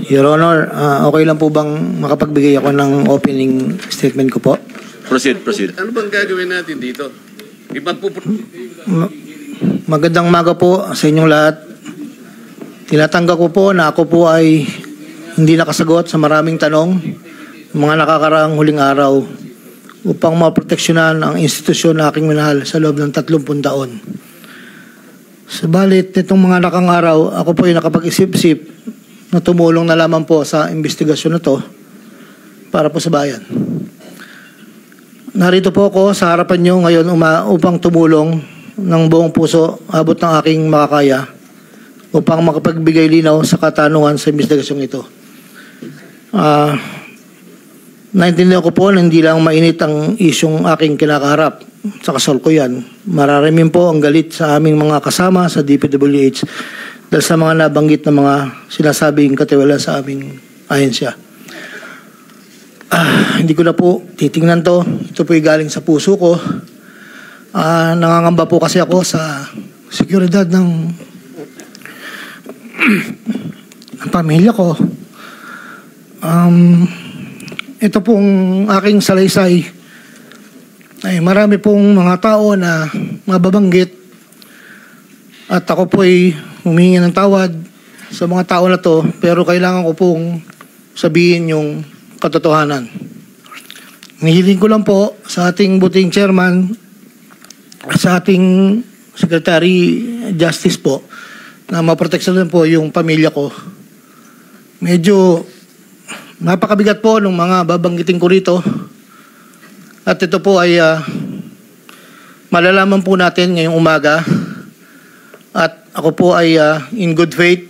Your Honor, okay lang po bang makapagbigay ako ng opening statement ko po? Proceed. Ano bang gagawin natin dito? Magandang umaga po sa inyong lahat. Tinatanggap ko po na ako po ay hindi nakasagot sa maraming tanong mga nakakaraang huling araw upang maproteksyonan ang institusyon na aking minahal sa loob ng 30 taon. Subalit, nitong mga nakang araw, ako po ay nakapag-isip-isip na tumulong na lamang po sa investigasyon na to para po sa bayan. Narito po ako sa harapan nyo ngayon upang tumulong ng buong puso abot ng aking makakaya upang makapagbigay linaw sa katanungan sa investigasyong ito. Naintindihan ko po na hindi lang mainit ang isyong aking kinakaharap sa kasalukuyan. Mararamin po ang galit sa aming mga kasama sa DPWH dahil sa mga nabanggit na mga sinasabing katiwala sa aming ahensya. Hindi ko na po titingnan to. Ito po ay galing sa puso ko. Nangangamba po kasi ako sa seguridad ng pamilya ko. Ito pong aking salaysay ay marami pong mga tao na mababanggit at ako po ay humingi ng tawad sa mga tao na to, pero kailangan ko pong sabihin yung katotohanan. Nihiling ko lang po sa ating buting chairman at sa ating Secretary Justice po na maproteksyonan po yung pamilya ko. Medyo napakabigat po ng mga babanggitin ko rito. At ito po ay malalaman po natin ngayong umaga. At ako po ay in good faith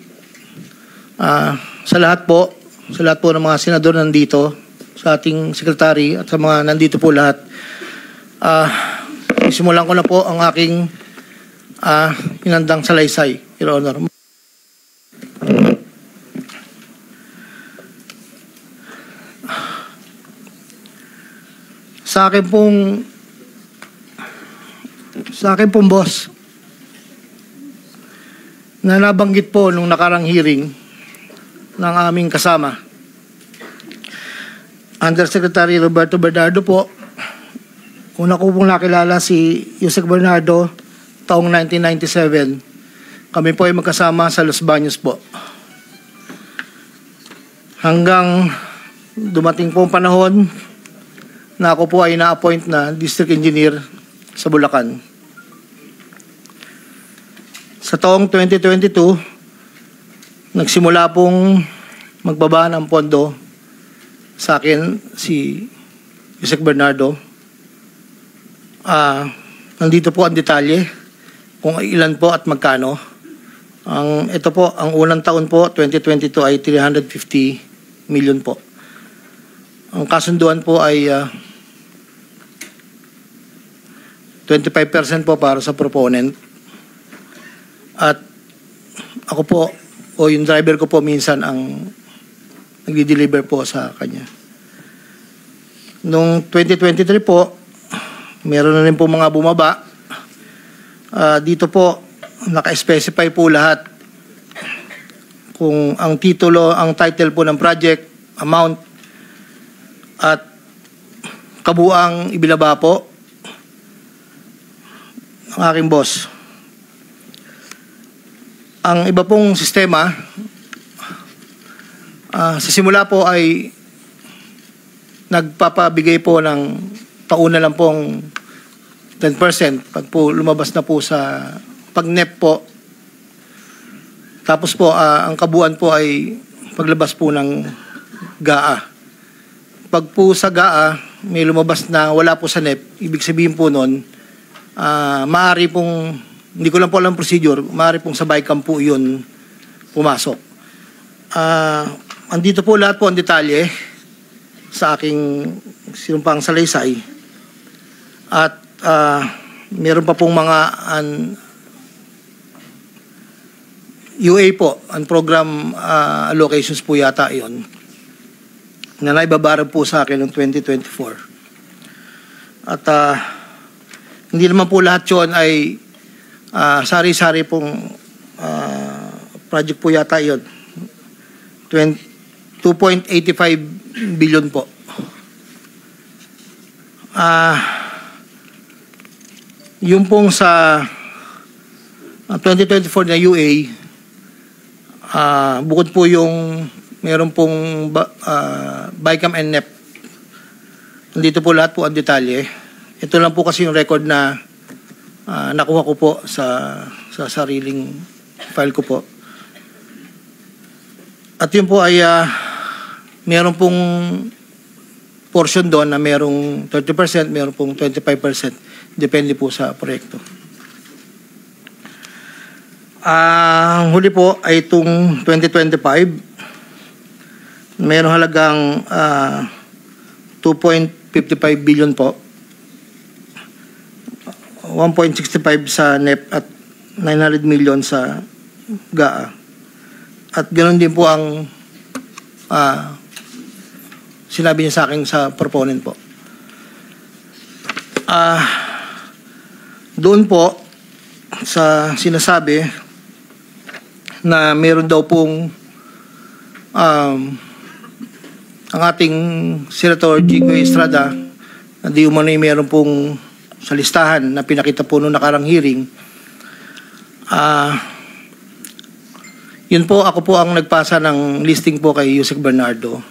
sa lahat po ng mga senador nandito, sa ating sekretary at sa mga nandito po lahat. Simulan ko na po ang aking inandang salaysay, Your Honor. Sa akin pong boss na nabanggit po nung nakarang hearing ng aming kasama, Undersecretary Roberto Bernardo po. Una ko pong nakilala si Yusek Bernardo taong 1997. Kami po ay magkasama sa Los Baños po. Hanggang dumating po ang panahon na ako po ay na-appoint na District Engineer sa Bulacan. Sa taong 2022, nagsimula pong magbaba ng pondo sa akin si Yusek Bernardo. Nandito po ang detalye kung ilan po at magkano. Ito po, ang unang taon po, 2022 ay 350 million po. Ang kasunduan po ay 25% po para sa proponent. At ako po, o yung driver ko po minsan ang nagdi-deliver po sa kanya. Noong 2023 po, meron na rin po mga bumaba. Dito po, naka-specify po lahat kung ang titulo, ang title po ng project, amount, at kabuang ibinaba po ng aking boss. Ang iba pong sistema, sa simula po ay nagpapabigay po ng pauna lang pong 10% pag po lumabas na po sa pag-NEP po. Tapos po, ang kabuuan po ay paglabas po ng GAA. Pag po sa GAA, may lumabas na wala po sa NEP, ibig sabihin po nun, maaari pong, hindi ko lang po alam procedure, maaari pong sabay kampo yun pumasok. Andito po lahat po ang detalye sa aking sinumpang salaysay. At meron pa pong mga UA po, ang program allocations po yata yon na naibabarang po sa akin noong 2024. At hindi naman po lahat yun ay sari-sari pong project po yata yun. 2.85 billion po. Yung pong sa 2024 na UA, bukod po yung meron pong BICAM and NEP, nandito po lahat po ang detalye. Ito lang po kasi yung record na nakuha ko po sa sariling file ko po. At yun po ay meron pong portion doon na merong 30%, meron pong 25%. Depende po sa proyekto. Ang huli po ay itong 2025. Meron halagang 2.55 billion po. 1.65 sa NEP at 900 million sa GAA. At ganoon din po ang sinabi niya sa akin sa proponent po. Doon po sa sinasabi na meron daw pong ang ating Senator Jinggoy Estrada na di umano'y meron pong sa listahan na pinakita po noong nakarang hearing. Yun po, ako po ang nagpasa ng listing po kay Yusek Bernardo.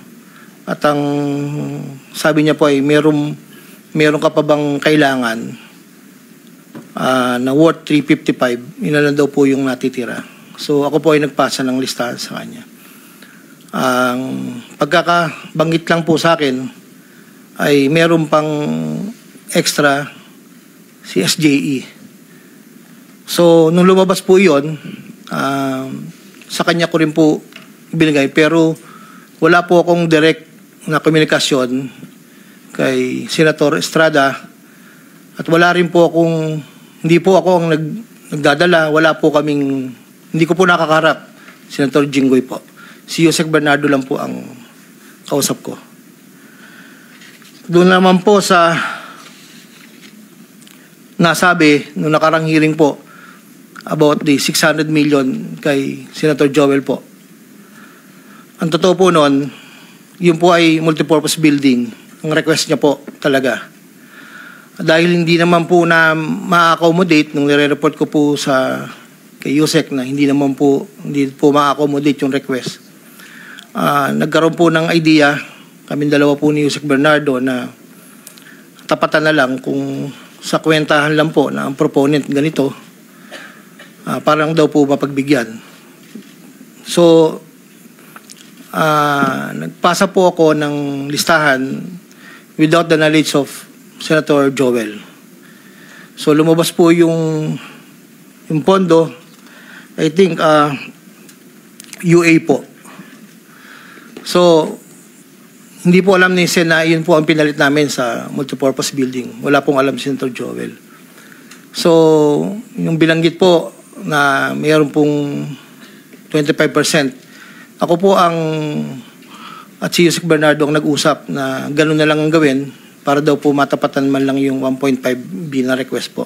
At ang sabi niya po ay meron ka pa bang kailangan na worth 355, inalan daw po yung natitira. So ako po ay nagpasa ng listahan sa kanya. Ang pagkakabanggit lang po sa akin ay meron pang extra si SJE. So nung lumabas po yun, sa kanya ko rin po binigay, pero wala po akong direct na komunikasyon kay Senator Estrada at wala rin po akong, hindi po ako ang nagdadala, wala po kaming, hindi ko po nakakaharap Senator Jinggoy po. Si Yusek Bernardo lang po ang kausap ko. Doon naman po sa nasabi nung nakarang hearing po about the 600 million kay Senator Joel po. Ang totoo po noon, yun po ay multipurpose building. Ang request niya po talaga. Dahil hindi naman po na ma-accommodate nung nire-report ko po sa kay Yusek na hindi po ma-accommodate yung request. Nagkaroon po ng idea, kaming dalawa po ni Yusek Bernardo na tapatan na lang kung sa kwentahan lang po na ang proponent ganito, parang daw po mapagbigyan. So, nagpasa po ako ng listahan without the knowledge of Senator Joel. So, lumabas po yung pondo, I think, UA po. So, hindi po alam ni Sen na yun po ang pinalit namin sa multipurpose building. Wala pong alam si Senator Joel. So, yung bilanggit po na mayroon pong 25%, ako po ang at si Yusek Bernardo ang nag-usap na gano'n na lang ang gawin para daw po matapatan man lang yung 1.5 B na request po.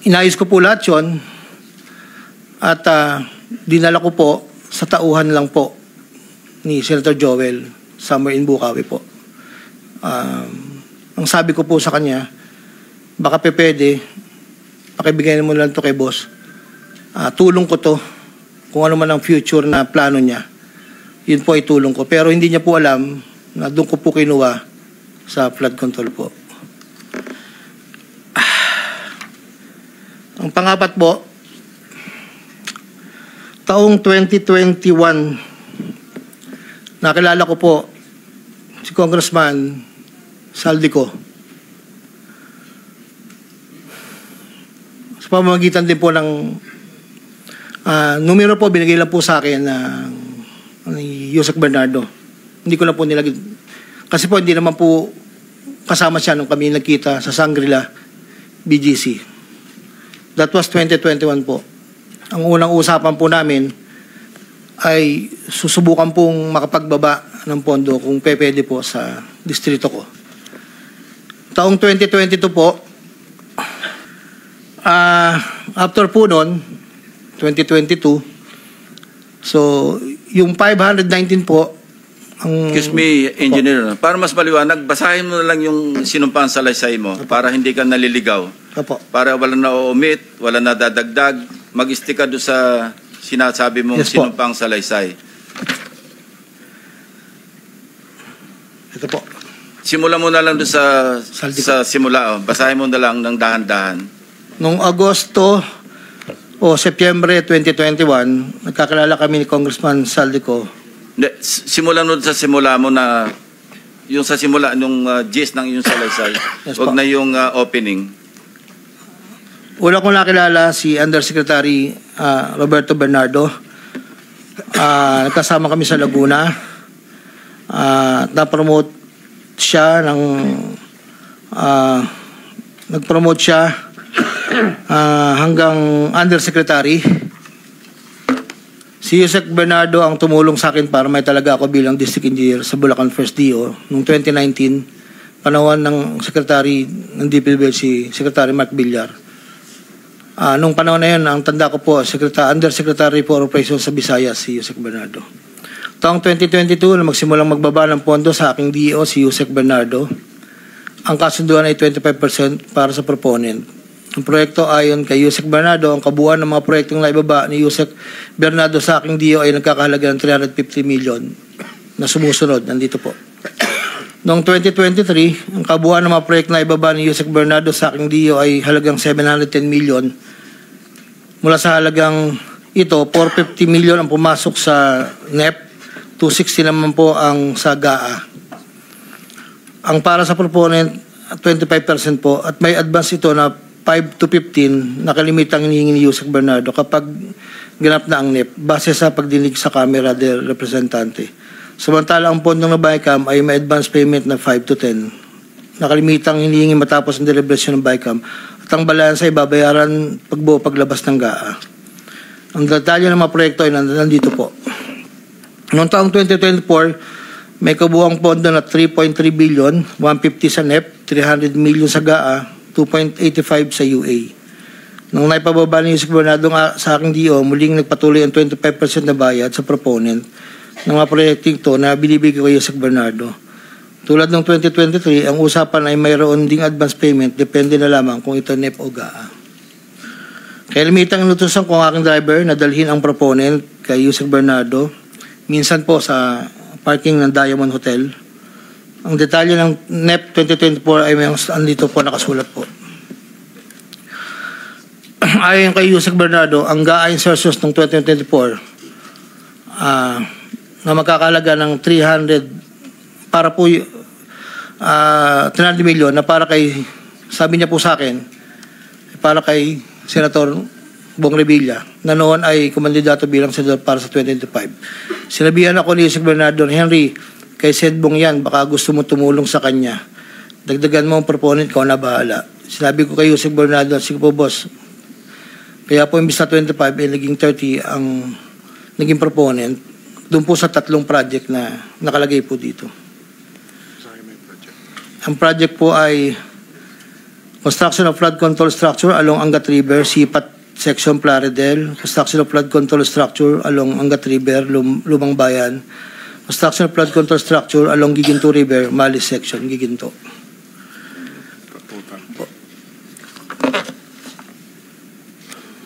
Inayos ko po lahat yun at dinala ko po sa tauhan lang po ni Senator Joel somewhere in Bukawi po. Ang sabi ko po sa kanya, baka pwede, pakibigay mo lang to kay boss. Tulong ko to, kung ano man ang future na plano niya, yun po ay tulong ko. Pero hindi niya po alam na doon ko po kinuha sa flood control po. Ang pangapat po, taong 2021, nakilala ko po si Congressman Saldico. Sa pamamagitan din po ng numero po, binigay lang po sa akin ni Yusek Bernardo. Hindi ko na po nilagay. Kasi po hindi naman po kasama siya nung kami nagkita sa Shangri-La BGC. That was 2021 po. Ang unang usapan po namin ay susubukan pong makapagbaba ng pondo kung pwede po sa distrito ko. Taong 2022 po, after po nun, 2022. So, yung 519 po, ang... Excuse me, Engineer. Para mas maliwanag, basahin mo na lang yung sinumpang salaysay mo para hindi ka naliligaw. Opo. Para wala na o-omit, wala na dadagdag, mag-stick ka doon sa sinasabi mong Yes po. sinumpang salaysay. Ito po. Simula mo na lang doon sa Saldi simula. Basahin mo na lang ng dahan-dahan. Noong Agosto o Setyembre 2021, nagkakilala kami ni Congressman Saldico. Simulan mo sa simula mo na yung sa simula nung gist ng yung salaysay. Yes, Huwag po. na yung opening. Una kong nakilala si Undersecretary Roberto Bernardo. Nagkasama kami sa Laguna. Na-promote siya ng nag-promote siya hanggang Undersecretary. Si Yusek Bernardo ang tumulong sa akin para may talaga ako bilang District Engineer sa Bulacan First DO noong 2019, panahon ng Secretary ng DPWH si Secretary Mark Villar. Nung panahon na yun, ang tanda ko po, Undersecretary for Operations sa Visayas, si Yusek Bernardo. Taong 2022, na magsimulang magbaba ng pondo sa aking DO, si Yusek Bernardo. Ang kasunduan ay 25% para sa proponent. Ang proyekto ayon kay Yusek Bernardo, ang kabuuan ng mga proyektong naibaba ni Yusek Bernardo sa aking DO ay nagkakahalaga ng 350 million na sumusunod. Nandito po. Noong 2023, ang kabuuan ng mga proyekto na ibaba ni Yusek Bernardo sa aking DO ay halagang 710 million. Mula sa halagang ito, 450 million ang pumasok sa NEP, 260 naman po ang sa GAA. Ang para sa proponent, 25% po, at may advance ito na 5 to 15 na kalimitang hinihingi ni Yusek Bernardo kapag ganap na ang NEP base sa pagdinig sa Kamera del Representante. Samantala, ang pondong na BICAM ay may advance payment na 5 to 10 na kalimitang hinihingi matapos ang deliberasyon ng BICAM at ang balansa ay babayaran pagbuo paglabas ng GAA. Ang detalye ng mga proyekto ay nandito po. Noong taong 2024, may kabuuang pondo na 3.3 billion, 150 sa NEP, 300 million sa GAA, 2.85 sa UA. Nung naipababa ni Yusek Bernardo sa aking DO, muling nagpatuloy ang 25% na bayad sa proponent ng mga proyekting to na binibigay ko kay Yusek Bernardo. Tulad ng 2023, ang usapan ay mayroon ding advance payment, depende na lamang kung ito NEP o GAA. Kaya limitang inutusan ko ang aking driver na dalhin ang proponent kay Yusek Bernardo, minsan po sa parking ng Diamond Hotel. Ang detalye ng NEP 2024 ay may andito po nakasulat po. Ayon kay Yusek Bernardo, ang GAA insertions ng 2024 na magkakalaga ng 300 para po 300 million na para kay, sabi niya po sa akin, para kay Senator Bong Revilla na noon ay kumandidato bilang senador para sa 2025. Sinabihan ako ni Yusek Bernardo, Henry, kay Sed Bong yan, baka gusto mo tumulong sa kanya. Dagdagan mo ang proponent, ikaw na bahala. Sinabi ko kay Yusek Bernardo, sige po boss, kaya po imbis na 25 ay naging 30 ang naging proponent doon po sa 3 project na nakalagay po dito. Ang project po ay construction of flood control structure along Angat River, Sipat Section Plaridel, construction of flood control structure along Angat River, Lumang Bayan, construction of flood control structure along Giginto River, Malis Section, Giginto.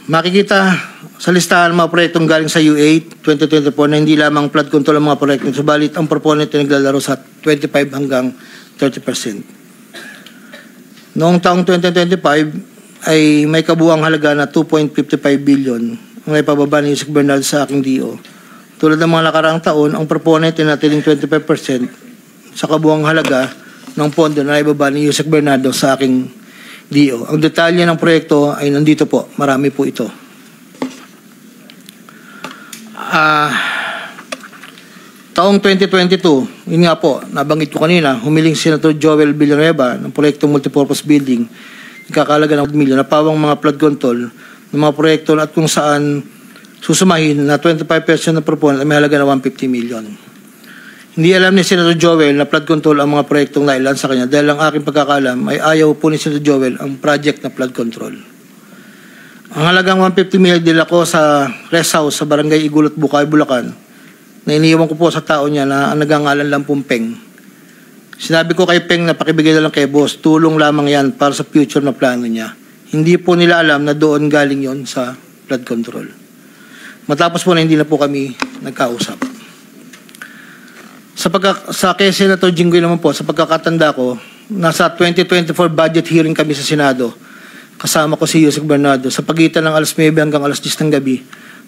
Makikita sa listahan ng mga proyektong galing sa UA 2024 na hindi lamang flood control ang mga proyekto, subalit ang proponent ay naglalaro sa 25 hanggang 30%. Noong taong 2025 ay may kabuuang halaga na 2.55 billion ang naipababa ni Yusek Bernardo sa aking DO. Tulad ng mga nakaraang taon, ang proponent ay natiling 25% sa kabuuang halaga ng pondo na naibaba ni Yusek Bernardo sa aking DO. Ang detalye ng proyekto ay nandito po. Marami po ito. Taong 2022, yun nga po, nabanggit ko kanina, humiling si Senator Joel Villanueva ng proyektong multipurpose building, nagkakalaga ng 1 million, na pawang mga flood control ng mga proyekto at kung saan susumahin na 25% ng proponent ay may halaga na 150 million. Hindi alam ni Senator Joel na flood control ang mga proyektong nailan sa kanya dahil ang aking pagkakalam ay ayaw po ni Senator Joel ang project na flood control. Ang halagang 150 million dila ko sa rest house sa Barangay Igulot, Bukay, Bulacan, na iniiwan ko po sa tao niya na ang nagangalan lang pong Peng. Sinabi ko kay Peng na pakibigay na lang kay boss, tulong lamang yan para sa future na plano niya. Hindi po nila alam na doon galing yon sa flood control. Matapos po na hindi na po kami nagkausap. Sa kay Senator Jinggoy naman po, sa pagkakatanda ko, nasa 2024 budget hearing kami sa Senado. Kasama ko si Yusek Bernardo. Sa pagitan ng alas 9 hanggang alas 10 ng gabi,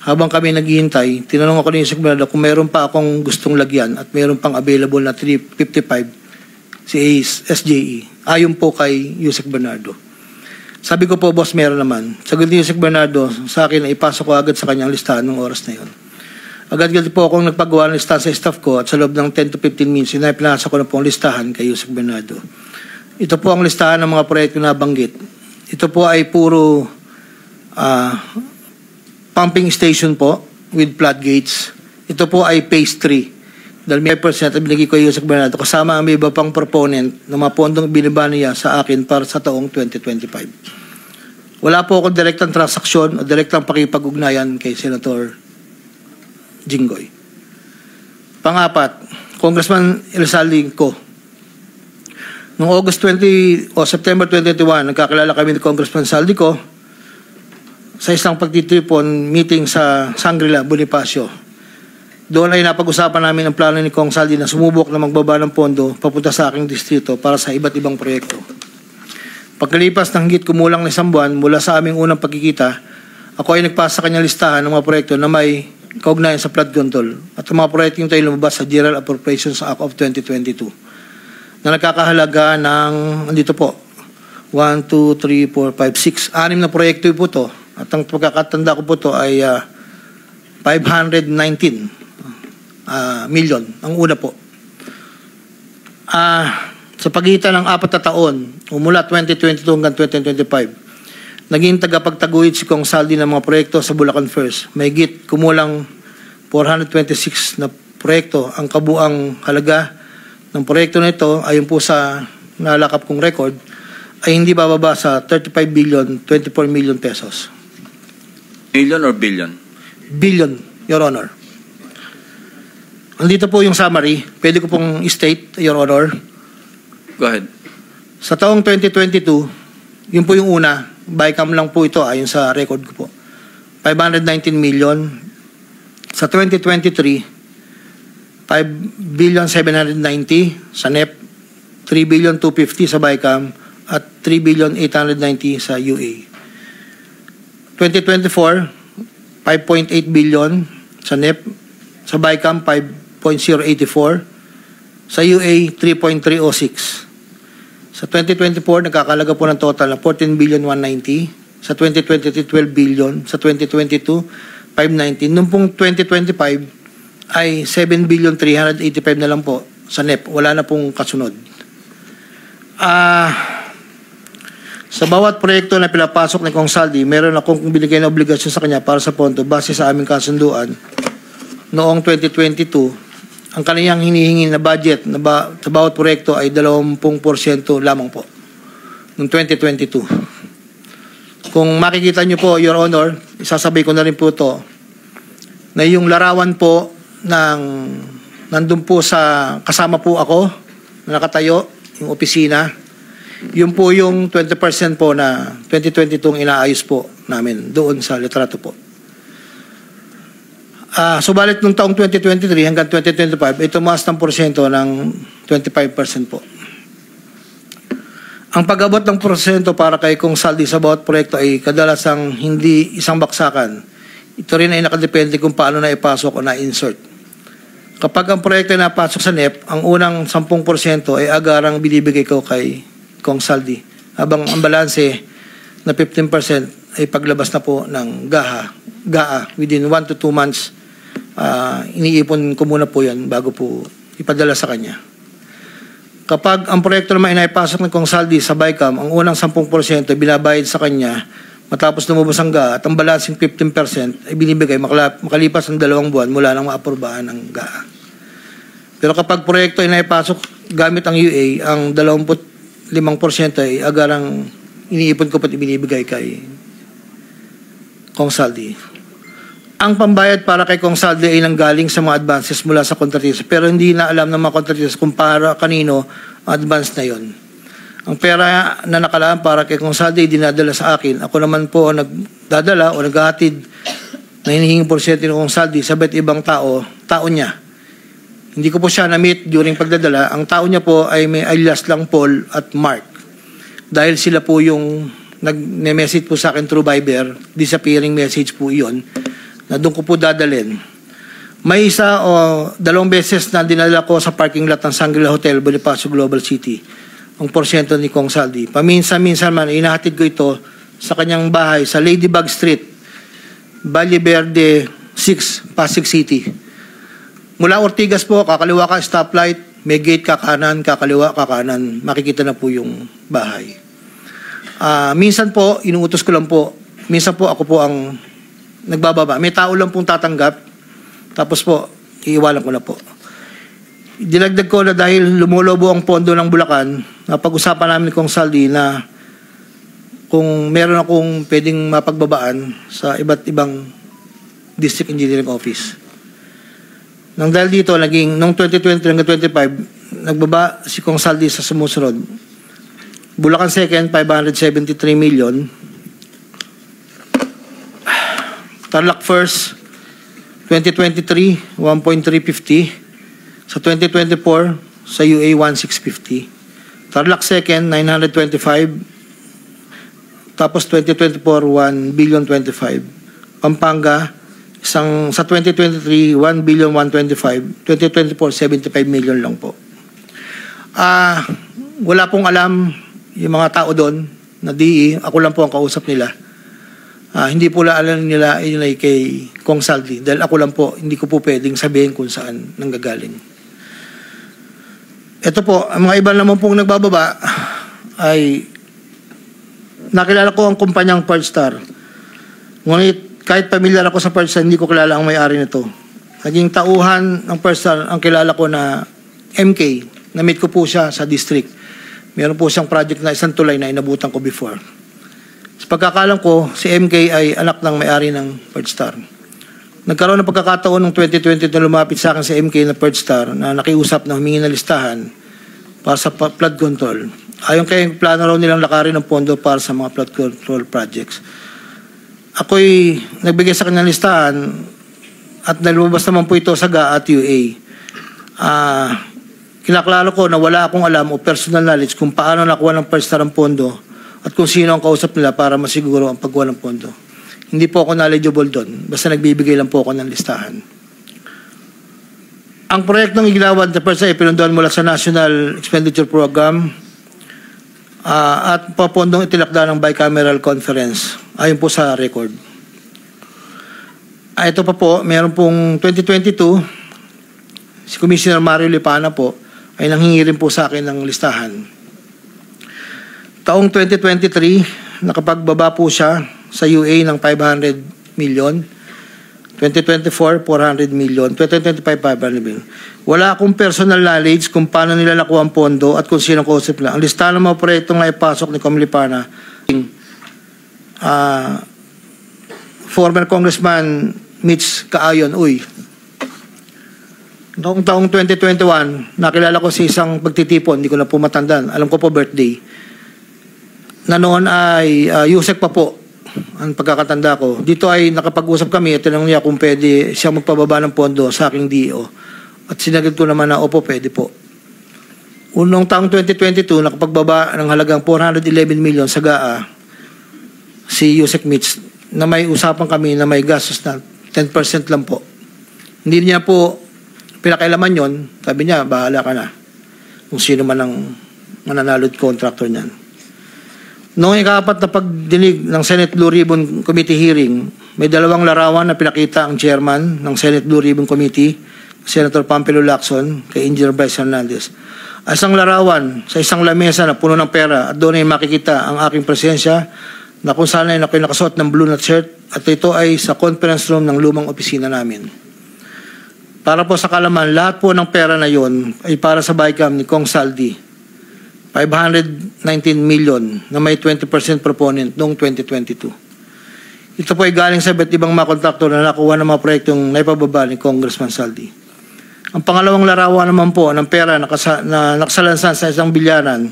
habang kami naghihintay, tinanong ako ni Yusek Bernardo kung mayroon pa akong gustong lagyan at mayroon pang available na 355 si SJE. Ayon po kay Yusek Bernardo. Sabi ko po, boss, meron naman. Sagot ni Yusek Bernardo sa akin na ipasok ko agad sa kanyang listahan ng oras na yon. Agad-agad po akong nagpagawa ng listahan sa staff ko at sa loob ng 10 to 15 minutes, pinasa ko na po ang listahan kay Yusek Bernardo. Ito po ang listahan ng mga proyekto na banggit. Ito po ay puro pumping station po with floodgates. Ito po ay phase 3. Dahil may percent at binigay ko yung Yusek Bernardo kasama ang may iba pang proponent na mga pondong binaba niya sa akin para sa taong 2025. Wala po akong direktang transaksyon o direktang pakipag-ugnayan kay Senator Jinggoy. Pangapat, Congressman Elsaldi ko. Noong September 2021, nagkakilala kami ni Congressman Saldico sa isang pagtitripon meeting sa Shangri-La, Bonifacio. Doon ay napag-usapan namin ang plano ni Kong Saldi na sumubok na magbaba ng pondo papunta sa aking distrito para sa iba't ibang proyekto. Pagkalipas ng higit kumulang na isang buwan mula sa aming unang pagkikita, ako ay nagpasa sa kanyang listahan ng mga proyekto na may kaugnayan sa flood control at ang mga proyekto yung tayo lumabas sa General Appropriations Act of 2022 na nagkakahalaga ng, andito po, 1, 2, 3, 4, 5, 6, 6 na proyekto po to at ang pagkakatanda ko po to ay 519 million, ang una po. Sa pagitan ng 4 na taon, mula 2022 hanggang 2025, naging tagapagtaguyod si Kong Saldi ng mga proyekto sa Bulacan First. May higit kumulang 426 na proyekto. Ang kabuang halaga ng proyekto na ito, ayon po sa nalakap kong record, ay hindi bababa sa 35 billion, 24 million pesos. Million or billion? Billion, Your Honor. Andito po yung summary. Pwede ko pong state, Your Honor. Go ahead. Sa taong 2022, yun po yung una, bycam lang po ito ayon sa record ko po. 519 million. Sa 2023, 5 billion 790 sa NEP, 3 billion 250 sa bycam, at 3 billion 890 sa UA. 2024, 5.8 billion sa NEP, sa bycam 5.084, sa UA 3.306. Sa 2024, nagkakalaga po ng total na 14 billion 190. Sa 2023, 12 billion. Sa 2022, 519. Noong pong 2025 ay 7 billion 385 na lang po sa NEP. Wala na pong kasunod. Sa bawat proyekto na pinapasok ni Kong Saldi, meron akong binigay na obligasyon sa kanya para sa pondo base sa aming kasunduan. Noong 2022, ang kaniyang hinihingi na budget na sa bawat proyekto ay 20% lamang po noong 2022. Kung makikita niyo po, Your Honor, isasabay ko na rin po ito, na yung larawan po ng nandun po sa kasama po ako na nakatayo, yung opisina, yun po yung 20% po na 2022 inaayos po namin doon sa litrato po. Subalit nung taong 2023 hanggang 2025, ito tumaas ng porsyento ng 25% po. Ang pag-abot ng porsyento para kay Kong Saldi sa bawat proyekto ay kadalasang hindi isang baksakan. Ito rin ay nakadepende kung paano na ipasok o na-insert. Kapag ang proyekto ay napasok sa NEP, ang unang 10% ay agarang binibigay ko kay Kong Saldi. Habang ang balanse na 15% ay paglabas na po ng GAA within 1 to 2 months. Iniipon ko muna po yan bago po ipadala sa kanya. Kapag ang proyekto naman ay naipasok ng Kong Saldi sa BICAM, ang unang 10% ay binabayad sa kanya matapos lumabas ang GAA at ang balancing 15% ay binibigay makalipas ng 2 buwan mula nang maaprubahan ng GAA. Pero kapag proyekto ay naipasok gamit ang UA, ang 25% ay agarang iniipon ko pati binibigay kay Kong Saldi. Ang pambayad para kay Kong Saldi ay nanggaling sa mga advances mula sa kontratista, pero hindi na alam ng mga kontratista kung para kanino ang advance na yon. Ang pera na nakalaan para kay Kong Saldi dinadala sa akin. Ako naman po ang nagdadala o naghahatid na hinihinging porsyento ng Kong Saldi sa iba't ibang tao niya. Hindi ko po siya na-meet during pagdadala. Ang tao niya po ay may alias lang Paul at Mark. Dahil sila po yung nag-message po sa akin through Viber, disappearing message po iyon, na doon ko po dadalhin. May isa o 2 beses na dinala ko sa parking lot ng Shangri-La Hotel, Bonifacio Global City, ang porsyento ni Kong Saldi. Paminsan-minsan man, inahatid ko ito sa kanyang bahay sa Ladybug Street, Valle Verde 6, Pasig City. Mula Ortigas po, kakaliwa ka stoplight, may gate kakanan, kakaliwa kakanan, makikita na po yung bahay. Minsan po, inuutos ko lang po, minsan po ako po ang nagbababa. May tao lang pong tatanggap, tapos po, iiwalan ko na po. Dinagdag ko na dahil lumulobo ang pondo ng Bulacan, napag-usapan namin kong Saldi na kung meron akong pwedeng mapagbabaan sa iba't ibang district engineering office. Nang dahil dito, nung 2020 hanggang 2025, nagbaba si Kong Saldi sa sumusunod. Bulacan 2nd, 573 million. Tarlac 1st, 2023, 1.350. Sa 2024, sa UA, 1.650. Tarlac 2nd, 925. Tapos 2024, 1.025 billion. Pampanga, sa 2023, 1.125 billion. 2024, 75 million lang po. Wala pong alam yung mga tao doon na DE. Ako lang po ang kausap nila. Hindi po alam nila yun ay kay Kong Saldi. Dahil ako lang po, hindi ko po pwedeng sabihin kung saan nanggagaling. Ito po, ang mga iba naman pong nagbababa ay nakilala ko ang kumpanyang Partstar. Ngunit kahit pamilyar ako sa Partstar, hindi ko kilala ang may-ari nito. Naging tauhan ng Partstar ang kilala ko na MK. Na-meet ko po siya sa district. Meron po siyang project na isang tulay na inabutan ko before. Sa pagkakalam ko, si MK ay anak ng may-ari ng Partstar. Nagkaroon ng pagkakataon ng 2020 na lumapit sa akin si MK na Partstar na nakiusap na humingi ng listahan para sa flood control. Ayon kay plano raw nilang lakarin ng pondo para sa mga flood control projects. Ako'y nagbigay sa kanyang listahan at nalabas naman po ito sa GA at UA. Kinaklaro ko na wala akong alam o personal knowledge kung paano nakuha ng Partstar ang pondo at kung sino ang kausap nila para masiguro ang pagkuha ng pondo. Hindi po ako knowledgeable doon. Basta nagbibigay lang po ako ng listahan. Ang proyektong iginawa ng Partstar ay pinunduan mula sa National Expenditure Program at papondong itinakda ng bicameral conference. Ayon po sa record. Ito pa po, meron pong 2022, si Commissioner Mario Lipana po ay nanghingi rin po sa akin ng listahan. Taong 2023, nakapagbaba po siya sa UA ng 500 million. 2024, 400 million. 2025, 500 million. Wala akong personal knowledge kung paano nila nakuha ang pondo at kung sino ang kausap nila. Ang listahan ng mga proyektong naipasok ni Comilipana, former Congressman Mitch Kaayon, noong taong 2021, nakilala ko si isang pagtitipon, hindi ko na po matandaan, alam ko po birthday, na noon ay Yusek pa po ang pagkakatanda ko. Dito ay nakapag-usap kami at tinanong niya kung pwede siya magpababa ng pondo sa aking DO. At sinagot ko naman na opo, pwede po. Unong taong 2022, nakapagbaba ng halagang 411 million sa GAA si Yusek Mitch na may usapan kami na may gastos na 10% lang po. Hindi niya po pinakailaman yon. Sabi niya, bahala ka na kung sino man ang mananalo at contractor niyan. Noong ikapat na pagdinig ng Senate Blue Ribbon Committee hearing, may 2 larawan na pinakita ang chairman ng Senate Blue Ribbon Committee, Senator Pampilo Lacson, kay Engineer Bryce Hernandez. Isang larawan sa isang lamesa na puno ng pera at doon ay makikita ang aking presensya na kung saan ay nakasuot ng blue na shirt at ito ay sa conference room ng lumang opisina namin. Para po sa kalaman, lahat po ng pera na yon ay para sa BICAM ni Kong Saldi. 519 million na may 20% proponent noong 2022. Ito po ay galing sa iba't ibang mga kontraktor na nakuha ng mga proyektong naipababa ni Congressman Saldi. Ang pangalawang larawan naman po ng pera na nakasalansan sa isang bilyaran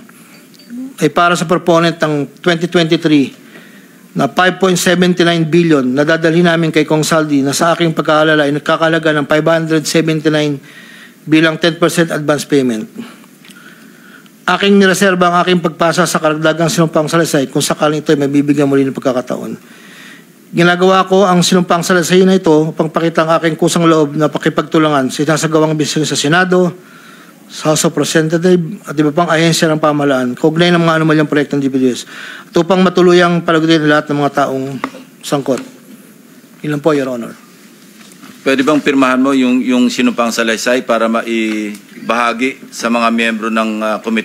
ay para sa proponent ng 2023 na 5.79 billion na dadalhin namin kay Kong Saldi na sa aking pagkaalala ay nagkakalaga ng 579 bilang 10% advance payment. Aking nireserba ang aking pagpasa sa karagdagang sinumpang salaysay kung sakaling ito ay mabibigyan muli ng pagkakataon. Ginagawa ko ang sinumpang salaysay na ito upang pakita ang aking kusang loob na pakipagtulangan sa sinasagawang bisyo sa Senado, sa House of Representatives at iba pang ahensya ng pamahalaan, kaugnay ng mga anumalyang proyektong DPWH at upang matuluyang palagutin lahat ng mga taong sangkot. Ilan po, Your Honor. Pwede bang pirmahan mo yung sinumpang salaysay para maibahagi sa mga miyembro ng committee?